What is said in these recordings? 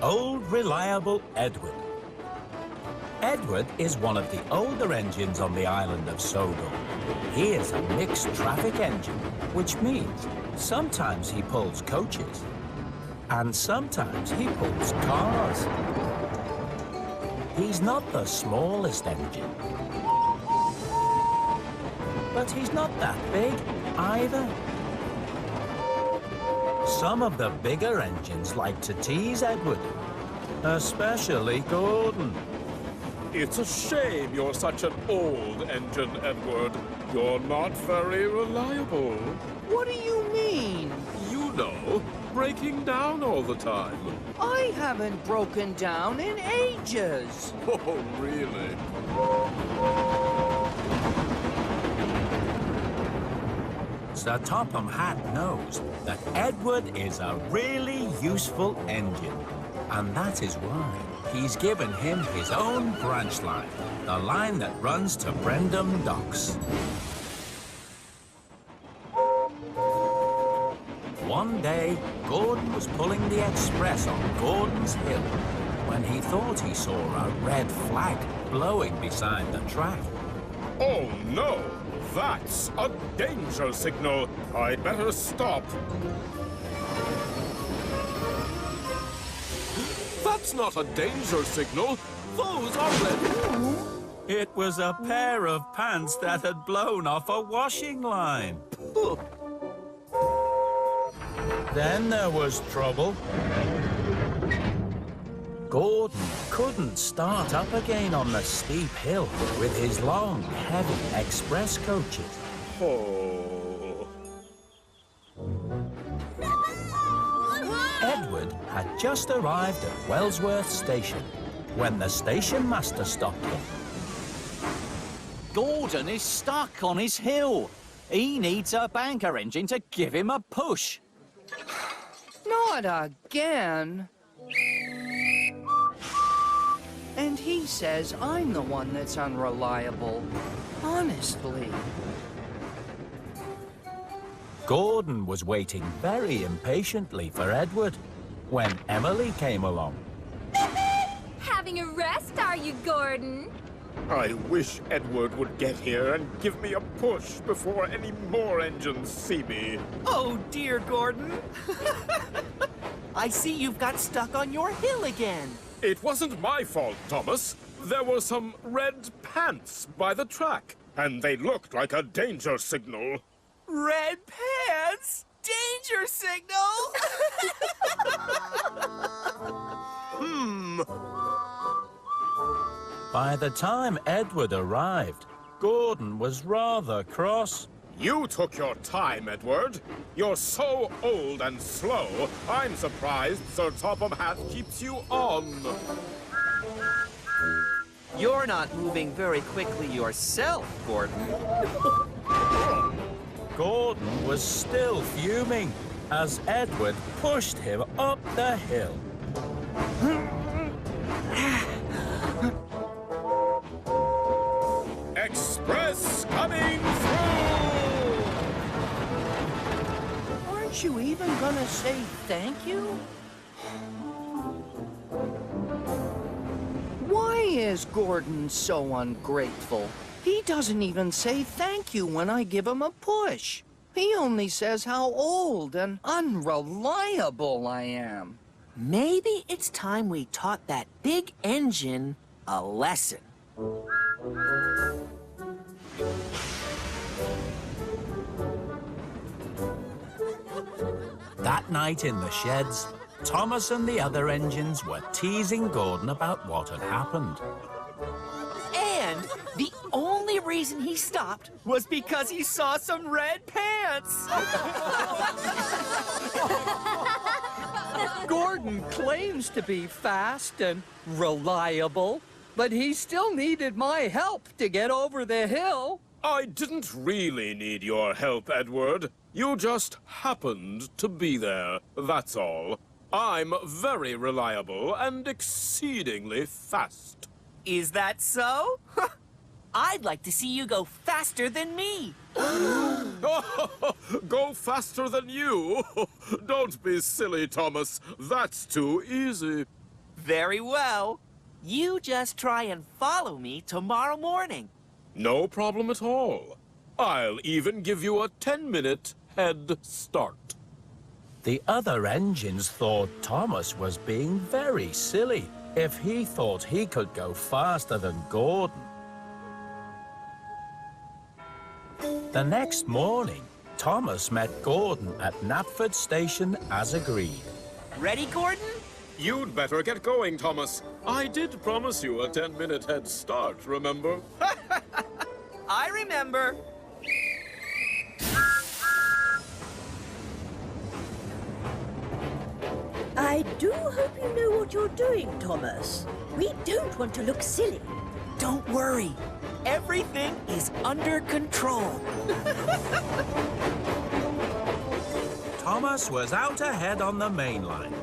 Old Reliable Edward. Edward is one of the older engines on the island of Sodor. He is a mixed traffic engine, which means sometimes he pulls coaches and sometimes he pulls cars. He's not the smallest engine, but he's not that big either. Some of the bigger engines like to tease Edward, especially Gordon. It's a shame you're such an old engine, Edward. You're not very reliable. What do you mean? You know, breaking down all the time. I haven't broken down in ages. Oh, really? Sir Topham Hatt knows that Edward is a really useful engine, and that is why he's given him his own branch line, the line that runs to Brendam Docks. One day, Gordon was pulling the express on Gordon's Hill when he thought he saw a red flag blowing beside the track. Oh, no! That's a danger signal. I'd better stop. That's not a danger signal. Those are red. It was a pair of pants that had blown off a washing line. Then there was trouble. Gordon couldn't start up again on the steep hill with his long, heavy express coaches. Oh. Edward had just arrived at Wellsworth station when the station master stopped him. Gordon is stuck on his hill. He needs a banker engine to give him a push. Not again. And he says I'm the one that's unreliable. Honestly. Gordon was waiting very impatiently for Edward when Emily came along. Having a rest, are you, Gordon? I wish Edward would get here and give me a push before any more engines see me. Oh, dear, Gordon. I see you've got stuck on your hill again. It wasn't my fault, Thomas. There were some red pants by the track, and they looked like a danger signal. Red pants? Danger signal? By the time Edward arrived, Gordon was rather cross. You took your time, Edward. You're so old and slow, I'm surprised Sir Topham Hatt keeps you on. You're not moving very quickly yourself, Gordon. Gordon was still fuming as Edward pushed him up the hill. Express coming through! Aren't you even gonna say thank you? Why is Gordon so ungrateful? He doesn't even say thank you when I give him a push. He only says how old and unreliable I am. Maybe it's time we taught that big engine a lesson. That night in the sheds, Thomas and the other engines were teasing Gordon about what had happened. And the only reason he stopped was because he saw some red pants. Gordon claims to be fast and reliable, but he still needed my help to get over the hill. I didn't really need your help, Edward. You just happened to be there, that's all. I'm very reliable and exceedingly fast. Is that so? I'd like to see you go faster than me. Go faster than you? Don't be silly, Thomas. That's too easy. Very well. You just try and follow me tomorrow morning. No problem at all. I'll even give you a 10-minute head start. The other engines thought Thomas was being very silly if he thought he could go faster than Gordon. The next morning, Thomas met Gordon at Knapford Station as agreed. Ready, Gordon? You'd better get going, Thomas. I did promise you a 10-minute head start, remember? I remember. I do hope you know what you're doing, Thomas. We don't want to look silly. Don't worry. Everything is under control. Thomas was out ahead on the main line,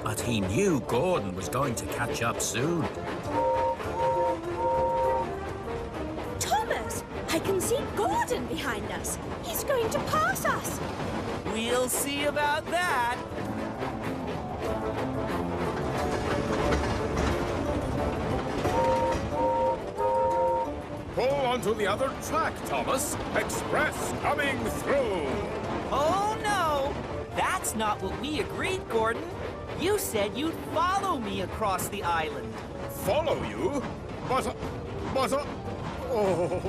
but he knew Gordon was going to catch up soon. Thomas, I can see Gordon behind us. He's going to pass us. We'll see about that. Pull onto the other track, Thomas. Express coming through. Oh, no. That's not what we agreed, Gordon. You said you'd follow me across the island. Follow you? But, oh,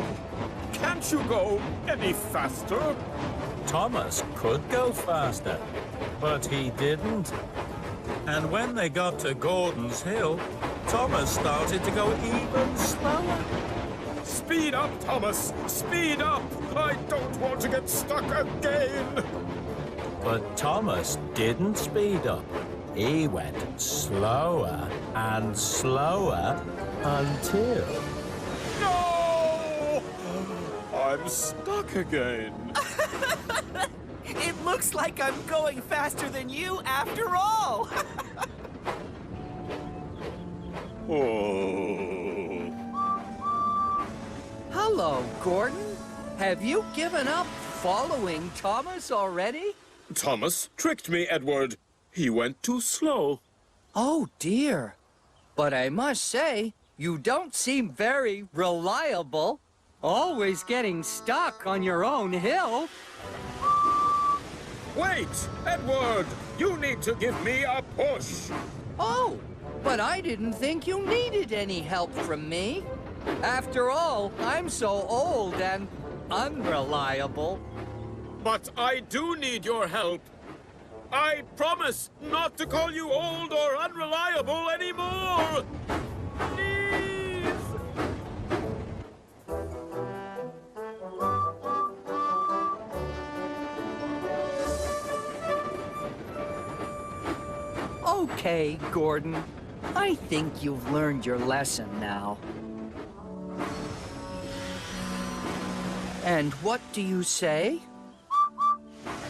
can't you go any faster? Thomas could go faster, but he didn't. And when they got to Gordon's Hill, Thomas started to go even slower. Speed up, Thomas! Speed up! I don't want to get stuck again! But Thomas didn't speed up. He went slower and slower until... No! I'm stuck again. It looks like I'm going faster than you after all. Oh. Hello, Gordon. Have you given up following Thomas already? Thomas tricked me, Edward. He went too slow. Oh, dear. But I must say, you don't seem very reliable. Always getting stuck on your own hill. Wait, Edward! You need to give me a push. Oh, but I didn't think you needed any help from me. After all, I'm so old and unreliable. But I do need your help. I promise not to call you old or unreliable anymore. Please. Okay, Gordon. I think you've learned your lesson now. And what do you say?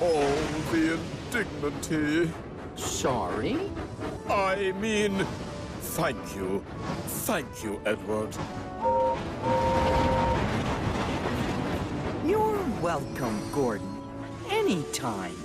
Oh, the indignity. Sorry? I mean, thank you. Thank you, Edward. You're welcome, Gordon. Anytime.